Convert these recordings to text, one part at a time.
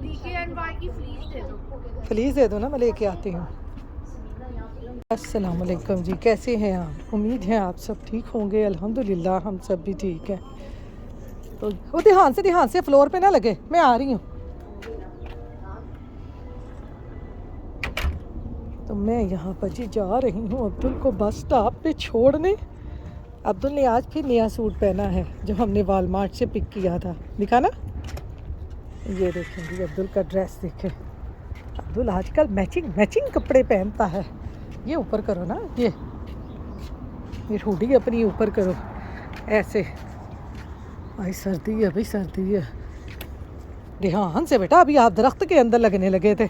DKNY की fleece दे दो। Fleece दे दो ना, मैं लेके आती हूँ। अस्सलाम वालेकुम जी, कैसे हैं आप? उम्मीद है आप सब ठीक होंगे। अल्हम्दुलिल्लाह हम सब भी ठीक हैं। तो वो ध्यान से फ्लोर पे ना लगे, मैं आ रही हूँ। तो मैं यहाँ पर जी जा रही हूँ अब्दुल को बस स्टॉप पे छोड़ने। अब्दुल ने आज फिर नया सूट पहना है जो हमने वालमार्ट से पिक किया था, दिखा ना। ये देखेंगे अब्दुल का ड्रेस, देखे अब्दुल आजकल मैचिंग मैचिंग कपड़े पहनता है। ये ऊपर करो ना, ये हुडी अपनी ऊपर करो ऐसे। भाई सर्दी है, भाई सर्दी है। ध्यान से बेटा, अभी आप दरख्त के अंदर लगने लगे थे।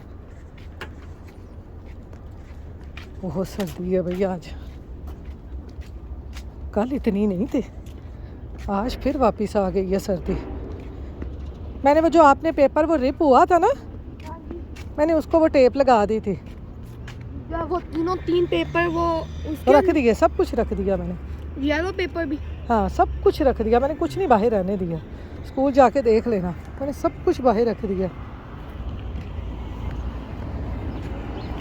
बहुत सर्दी है भाई आज, कल इतनी नहीं थी, आज फिर वापस आ गई है सर्दी। मैंने वो जो आपने पेपर वो रिप हुआ था ना, मैंने उसको वो टेप लगा दी थी। वो तीनों 3 पेपर वो तो रख दिए, सब कुछ रख दिया मैंने। येलो पेपर भी। हाँ सब कुछ रख दिया मैंने, कुछ नहीं बाहर रहने दिया। स्कूल जाके देख लेना, मैंने सब कुछ बाहर रख दिया।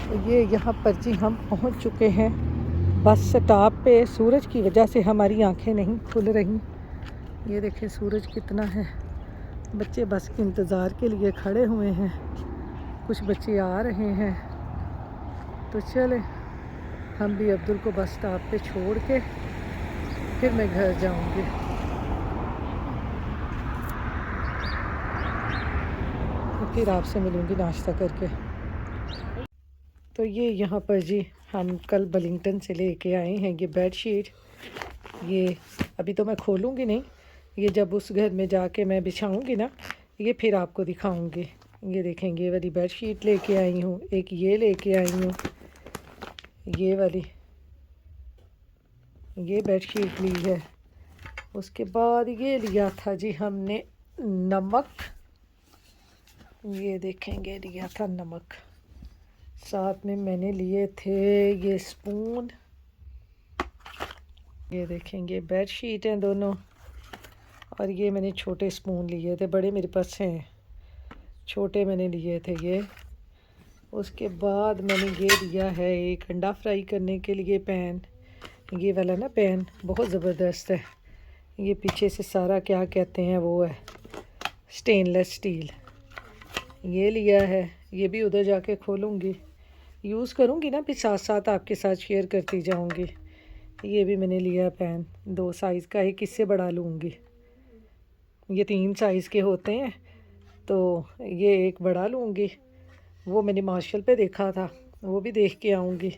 तो ये यहाँ पर जी हम पहुँच चुके हैं बस स्टॉप पे। सूरज की वजह से हमारी आंखें नहीं खुल रही। ये देखें सूरज कितना है। बच्चे बस के इंतज़ार के लिए खड़े हुए हैं, कुछ बच्चे आ रहे हैं। तो चले हम भी अब्दुल को बस स्टॉप पे छोड़ के फिर मैं घर जाऊंगी। तो फिर आपसे मिलूंगी नाश्ता करके। तो ये यहाँ पर जी हम कल बलिंगटन से लेके आए हैं ये बेड शीट। ये अभी तो मैं खोलूँगी नहीं, ये जब उस घर में जाके मैं बिछाऊँगी ना, ये फिर आपको दिखाऊँगी। ये देखेंगे ये वाली बेड शीट लेके आई हूँ, एक ये लेके आई हूँ, ये वाली ये बेड शीट ली है। उसके बाद ये लिया था जी हमने नमक, ये देखेंगे लिया था नमक। साथ में मैंने लिए थे ये स्पून। ये देखेंगे बेड शीट हैं दोनों। और ये मैंने छोटे स्पून लिए थे, बड़े मेरे पास हैं, छोटे मैंने लिए थे ये। उसके बाद मैंने ये लिया है एक अंडा फ्राई करने के लिए पैन। ये वाला ना पैन बहुत ज़बरदस्त है। ये पीछे से सारा क्या कहते हैं वो है स्टेनलेस स्टील। ये लिया है, ये भी उधर जाके खोलूँगी, यूज़ करूँगी ना, फिर साथ साथ आपके साथ शेयर करती जाऊँगी। ये भी मैंने लिया पैन 2 साइज़ का, एक इससे बड़ा लूँगी। ये 3 साइज़ के होते हैं, तो ये एक बड़ा लूँगी। वो मैंने मार्शल पे देखा था, वो भी देख के आऊँगी।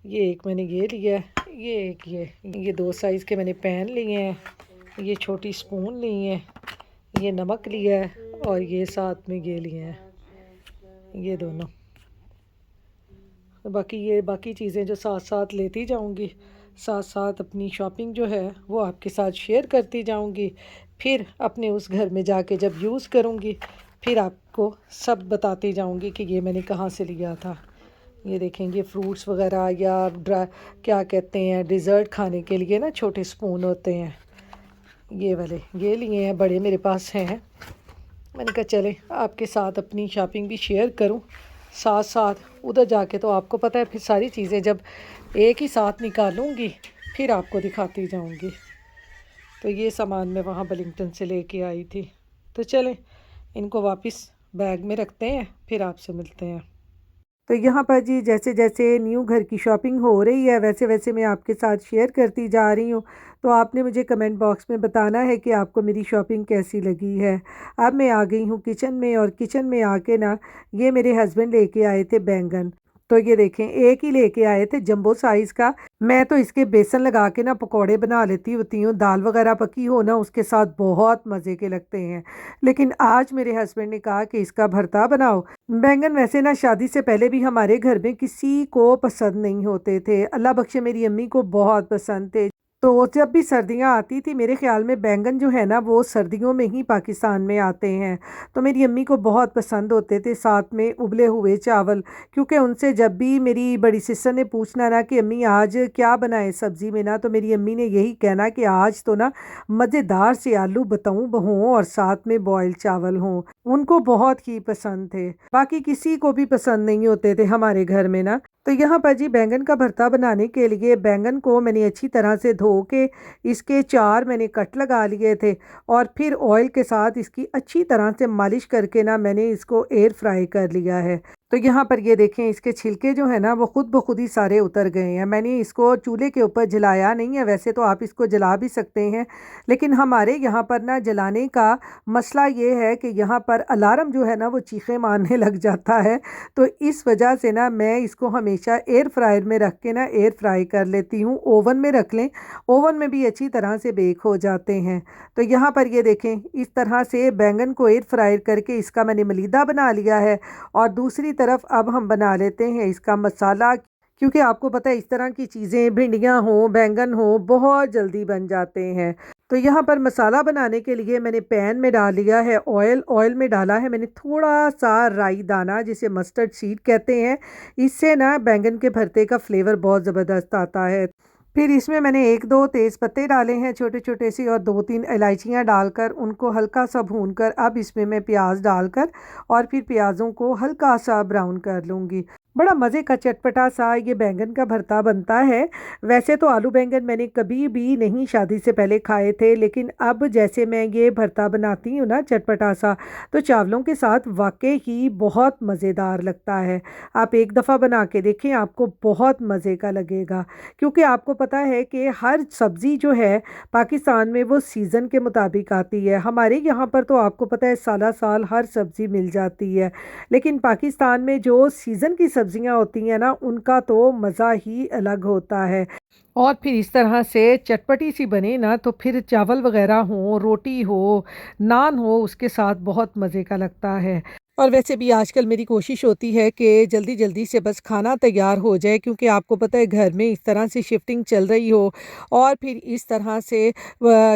ये एक मैंने ये लिया, ये एक ये 2 साइज़ के मैंने पैन लिए हैं। ये छोटी स्पून ली है, ये नमक लिया है, और ये साथ में ये लिए हैं, ये दोनों। बाकी चीज़ें जो साथ साथ लेती जाऊंगी, साथ साथ अपनी शॉपिंग जो है वो आपके साथ शेयर करती जाऊंगी। फिर अपने उस घर में जाके जब यूज़ करूंगी, फिर आपको सब बताती जाऊंगी कि ये मैंने कहाँ से लिया था। ये देखेंगे फ्रूट्स वगैरह या क्या कहते हैं डिज़र्ट खाने के लिए ना छोटे स्पून होते हैं, ये वाले ये लिए हैं, बड़े मेरे पास हैं। मैंने कहा चले आपके साथ अपनी शॉपिंग भी शेयर करूं साथ साथ। उधर जाके तो आपको पता है फिर सारी चीज़ें जब एक ही साथ निकालूंगी फिर आपको दिखाती जाऊंगी। तो ये सामान मैं वहाँ बलिंगटन से लेके आई थी। तो चलें इनको वापस बैग में रखते हैं, फिर आपसे मिलते हैं। तो यहाँ पर जी जैसे जैसे न्यू घर की शॉपिंग हो रही है वैसे वैसे मैं आपके साथ शेयर करती जा रही हूँ। तो आपने मुझे कमेंट बॉक्स में बताना है कि आपको मेरी शॉपिंग कैसी लगी है। अब मैं आ गई हूँ किचन में, और किचन में आके ना ये मेरे हस्बैंड लेके आए थे बैंगन। तो ये देखें एक ही लेके आए थे जंबो साइज़ का। मैं तो इसके बेसन लगा के ना पकौड़े बना लेती होती हूँ, दाल वगैरह पकी हो ना उसके साथ बहुत मज़े के लगते हैं। लेकिन आज मेरे हस्बैंड ने कहा कि इसका भरता बनाओ। बैंगन वैसे ना शादी से पहले भी हमारे घर में किसी को पसंद नहीं होते थे, अल्लाह बख्शे मेरी अम्मी को बहुत पसंद थे। तो जब भी सर्दियाँ आती थी मेरे ख़्याल में बैंगन जो है ना वो सर्दियों में ही पाकिस्तान में आते हैं, तो मेरी अम्मी को बहुत पसंद होते थे, साथ में उबले हुए चावल। क्योंकि उनसे जब भी मेरी बड़ी सिस्टर ने पूछना ना कि अम्मी आज क्या बनाए सब्ज़ी में ना, तो मेरी अम्मी ने यही कहना कि आज तो ना मज़ेदार से आलू बताऊँ हों और साथ में बॉयल चावल हों। उनको बहुत ही पसंद थे, बाकी किसी को भी पसंद नहीं होते थे हमारे घर में ना। तो यहाँ पर जी बैंगन का भरता बनाने के लिए बैंगन को मैंने अच्छी तरह से धो के इसके 4 मैंने कट लगा लिए थे और फिर ऑयल के साथ इसकी अच्छी तरह से मालिश करके ना मैंने इसको एयर फ्राई कर लिया है। तो यहाँ पर ये देखें इसके छिलके जो है ना वो खुद ब खुद ही सारे उतर गए हैं। मैंने इसको चूल्हे के ऊपर जलाया नहीं है, वैसे तो आप इसको जला भी सकते हैं, लेकिन हमारे यहाँ पर ना जलाने का मसला ये है कि यहाँ पर अलार्म जो है ना वो चीखें मारने लग जाता है। तो इस वजह से ना मैं इसको हमेशा एयर फ्रायर में रख के ना एयर फ्राई कर लेती हूँ। ओवन में रख लें, ओवन में भी अच्छी तरह से बेक हो जाते हैं। तो यहाँ पर ये देखें इस तरह से बैंगन को एयर फ्राई करके इसका मैंने मलीदा बना लिया है। और दूसरी तरफ अब हम बना लेते हैं इसका मसाला, क्योंकि आपको पता है इस तरह की चीज़ें भिंडियाँ हो बैंगन हो बहुत जल्दी बन जाते हैं। तो यहाँ पर मसाला बनाने के लिए मैंने पैन में डाल लिया है ऑयल। ऑयल में डाला है मैंने थोड़ा सा राई दाना जिसे मस्टर्ड सीड कहते हैं। इससे ना बैंगन के भरते का फ्लेवर बहुत ज़बरदस्त आता है। फिर इसमें मैंने 1-2 तेज़ पत्ते डाले हैं छोटे छोटे से और 2-3 इलायचियाँ डालकर उनको हल्का सा भूनकर अब इसमें मैं प्याज डालकर और फिर प्याज़ों को हल्का सा ब्राउन कर लूँगी। बड़ा मज़े का चटपटा सा ये बैंगन का भरता बनता है। वैसे तो आलू बैंगन मैंने कभी भी नहीं शादी से पहले खाए थे, लेकिन अब जैसे मैं ये भरता बनाती हूँ ना चटपटा सा, तो चावलों के साथ वाकई ही बहुत मज़ेदार लगता है। आप एक दफ़ा बना के देखें, आपको बहुत मज़े का लगेगा। क्योंकि आपको पता है कि हर सब्ज़ी जो है पाकिस्तान में वो सीज़न के मुताबिक आती है। हमारे यहाँ पर तो आपको पता है साला साल हर सब्ज़ी मिल जाती है, लेकिन पाकिस्तान में जो सीज़न की सब्जियां होती हैं ना उनका तो मज़ा ही अलग होता है। और फिर इस तरह से चटपटी सी बने ना तो फिर चावल वगैरह हो, रोटी हो, नान हो, उसके साथ बहुत मज़े का लगता है। और वैसे भी आजकल मेरी कोशिश होती है कि जल्दी जल्दी से बस खाना तैयार हो जाए, क्योंकि आपको पता है घर में इस तरह से शिफ्टिंग चल रही हो और फिर इस तरह से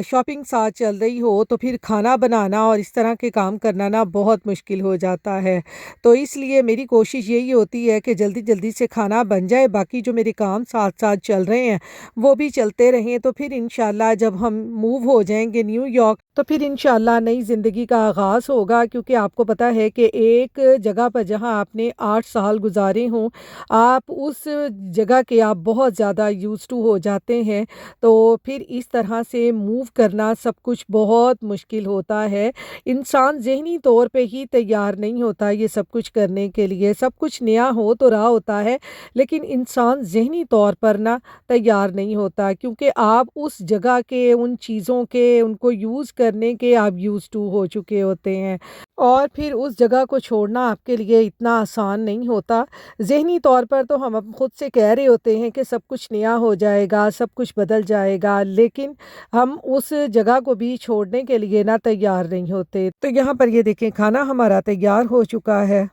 शॉपिंग साथ चल रही हो तो फिर खाना बनाना और इस तरह के काम करना ना बहुत मुश्किल हो जाता है। तो इसलिए मेरी कोशिश यही होती है कि जल्दी जल्दी से खाना बन जाए, बाकी जो मेरे काम साथ साथ चल रहे हैं वो भी चलते रहें। तो फिर इंशाल्लाह जब हम मूव हो जाएंगे न्यूयॉर्क तो फिर इंशाल्लाह नई ज़िंदगी का आगाज़ होगा। क्योंकि आपको पता है कि एक जगह पर जहां आपने 8 साल गुजारे हों, आप उस जगह के आप बहुत ज़्यादा यूज़ टू हो जाते हैं। तो फिर इस तरह से मूव करना सब कुछ बहुत मुश्किल होता है। इंसान ज़हनी तौर पे ही तैयार नहीं होता ये सब कुछ करने के लिए। सब कुछ नया हो तो रहा होता है, लेकिन इंसान ज़हनी तौर पर ना तैयार नहीं होता, क्योंकि आप उस जगह के उन चीज़ों के उनको यूज़ करने के आप यूज़ टू हो चुके होते हैं और फिर उस जगह को छोड़ना आपके लिए इतना आसान नहीं होता। ज़हनी तौर पर तो हम अब खुद से कह रहे होते हैं कि सब कुछ नया हो जाएगा, सब कुछ बदल जाएगा, लेकिन हम उस जगह को भी छोड़ने के लिए ना तैयार नहीं होते। तो यहाँ पर ये देखें खाना हमारा तैयार हो चुका है।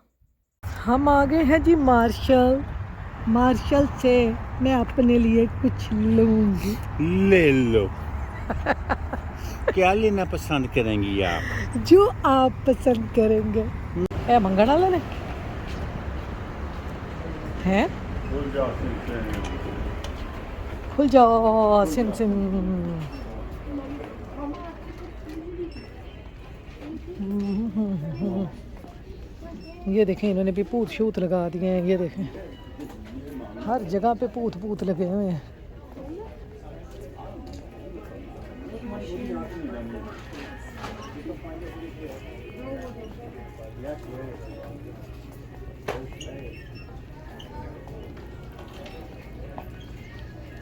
हम आ गए हैं जी मार्शल। मार्शल से मैं अपने लिए कुछ लूँगी। ले लो। क्या लेना पसंद करेंगी आप? जो आप पसंद करेंगे। ए मंगल वाला ने हैं? खुल जाओ सिम सिम। ये देखें इन्होंने भी भूत शूत लगा दिए हैं। ये देखें हर जगह पे भूत भूत लगे हुए हैं।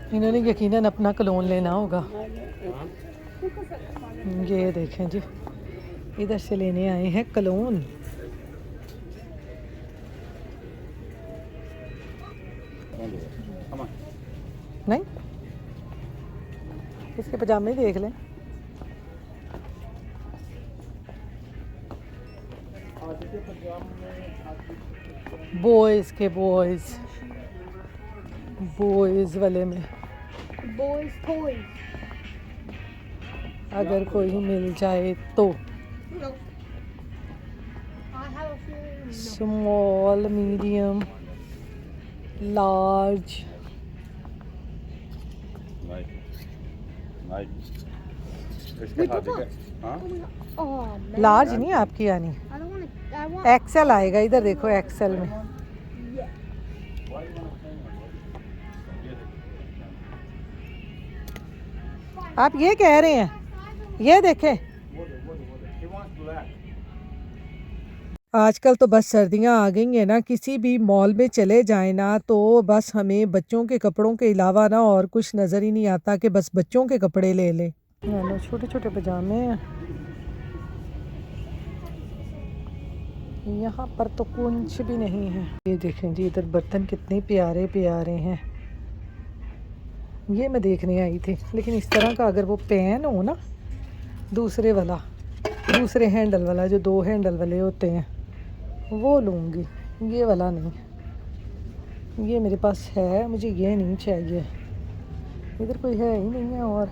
इन्होंने यकीनन अपना कलोन लेना होगा। ये देखें जी इधर से लेने आए हैं कलोन। नहीं इसके पजामे देख लें। बॉयज़ के बॉयज़ वाले में Boys toys. अगर कोई मिल जाए तो I have a few. Small, medium, large. नहीं इसके हाथ हाँ? Oh man. लार्ज नहीं आपकी यानी, I don't want to. I want. Excel आएगा। इधर देखो एक्सेल में। Yeah. आप ये कह रहे हैं, ये देखें। आजकल तो बस सर्दियां आ गई हैं ना, किसी भी मॉल में चले जाए ना तो बस हमें बच्चों के कपड़ों के अलावा ना और कुछ नज़र ही नहीं आता कि बस बच्चों के कपड़े ले लें। लो छोटे छोटे पजामे हैं यहाँ पर तो कुछ भी नहीं है। ये देखें जी, इधर बर्तन कितने प्यारे प्यारे हैं। ये मैं देखने आई थी, लेकिन इस तरह का अगर वो पैन हो ना, दूसरे वाला, दूसरे हैंडल वाला, जो 2 हैंडल वाले होते हैं, वो लूँगी। ये वाला नहीं, ये मेरे पास है, मुझे ये नहीं चाहिए। इधर कोई है ही नहीं है। और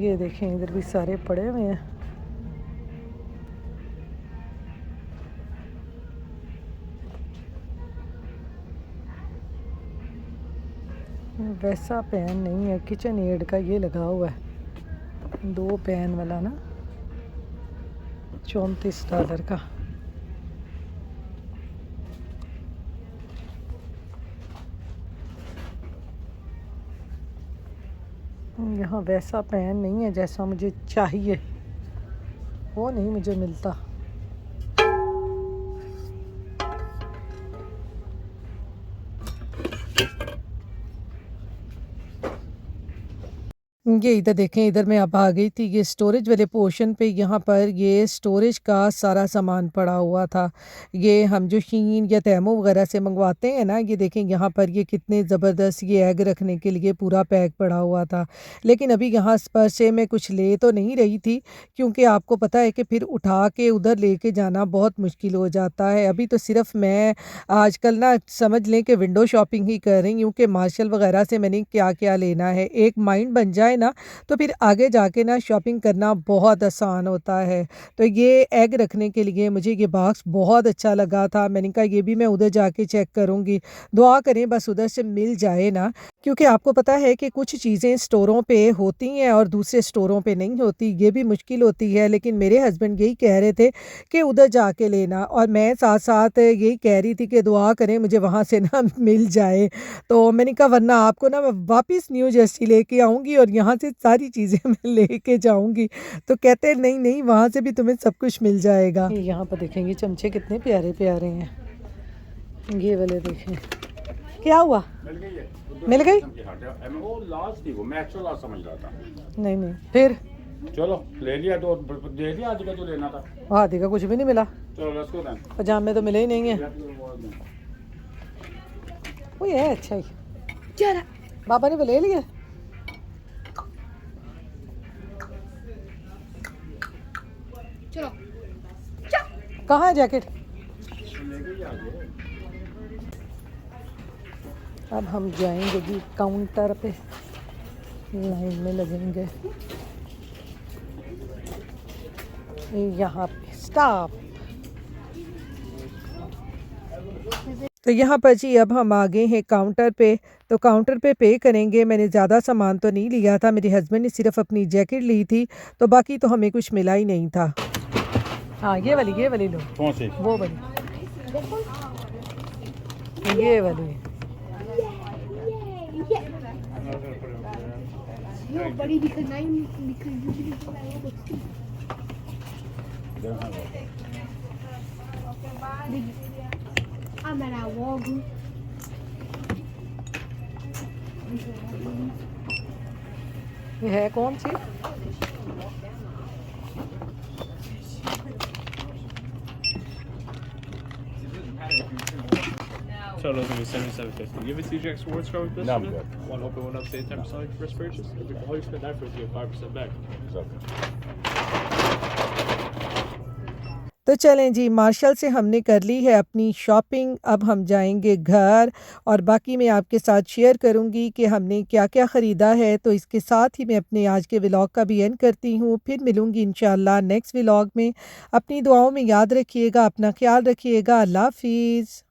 ये देखें, इधर भी सारे पड़े हुए हैं। वैसा पैन नहीं है, किचन एड का ये लगा हुआ है, 2 पैन वाला ना, $34 का। यहाँ वैसा पैन नहीं है जैसा मुझे चाहिए, वो नहीं मुझे मिलता। ये इधर देखें, इधर मैं अब आ गई थी ये स्टोरेज वाले पोर्शन पे। यहाँ पर ये स्टोरेज का सारा सामान पड़ा हुआ था। ये हम जो शीन या तैमो वगैरह से मंगवाते हैं ना, ये देखें यहाँ पर ये कितने ज़बरदस्त ये एग रखने के लिए पूरा पैक पड़ा हुआ था। लेकिन अभी यहाँ पर से मैं कुछ ले तो नहीं रही थी, क्योंकि आपको पता है कि फिर उठा के उधर लेके जाना बहुत मुश्किल हो जाता है। अभी तो सिर्फ मैं आजकल ना समझ लें कि विंडो शॉपिंग ही कर रही हूँ कि मार्शल वगैरह से मैंने क्या क्या लेना है। एक माइंड बन जाए ना तो फिर आगे जाके ना शॉपिंग करना बहुत आसान होता है। तो ये एग रखने के लिए मुझे ये बॉक्स बहुत अच्छा लगा था। मैंने कहा ये भी मैं उधर जाके चेक करूँगी। दुआ करें बस उधर से मिल जाए ना, क्योंकि आपको पता है कि कुछ चीज़ें स्टोरों पे होती हैं और दूसरे स्टोरों पे नहीं होती। ये भी मुश्किल होती है, लेकिन मेरे हस्बैंड यही कह रहे थे कि उधर जाके लेना, और मैं साथ साथ यही कह रही थी कि दुआ करें मुझे वहाँ से ना मिल जाए। तो मैंने कहा वरना आपको ना मैं वापस न्यू जर्सी लेके आऊँगी और यहाँ से सारी चीज़ें मैं लेके जाऊँगी। तो कहते हैं नहीं नहीं, वहाँ से भी तुम्हें सब कुछ मिल जाएगा। यहाँ पर देखेंगे चमचे कितने प्यारे प्यारे हैं। ये वाले देखें। क्या हुआ? मिल गई? वो लास्ट थी, वो मैं एक्चुअल लास्ट समझ रहा था। नहीं नहीं, फिर चलो ले लिया तो दे दिया, आदि का जो लेना था। आदि का कुछ भी नहीं मिला। चलो लेट्स गो देन। पजामे तो मिले ही नहीं है। वो ये है अच्छा ही। चला। बाबा ने वो ले लिया। चलो। कहाँ है जैकेट? अब हम जाएंगे जी काउंटर पे, लाइन में लगेंगे यहाँ पे। स्टॉप। तो यहाँ पर जी अब हम आ गए हैं काउंटर पे। तो काउंटर पे करेंगे। मैंने ज़्यादा सामान तो नहीं लिया था, मेरे हस्बैंड ने सिर्फ अपनी जैकेट ली थी, तो बाकी तो हमें कुछ मिला ही नहीं था। हाँ ये वाली लो। कौन सी? वो वाली, ये वाली। No, buddy, because now you usually do that all the stuff. I'm at our Walgreens. ये है कौन सी? Total is going to be $77.50. You have a TJX Sports card with this? No, I'm in it? good. One open, one upstate, 10% off your first purchase. All you spend that for is you get 5% back. तो चलें जी, martial से हमने कर ली है अपनी shopping. अब हम जाएंगे घर, और बाकी मैं आपके साथ शेयर करूंगी कि हमने क्या क्या ख़रीदा है। तो इसके साथ ही मैं अपने आज के व्लॉग का भी एंड करती हूँ। फिर मिलूंगी इंशाल्लाह नेक्स्ट व्लॉग में। अपनी दुआओं में याद रखिएगा, अपना ख्याल रखिएगा। अल्लाह हाफिज़।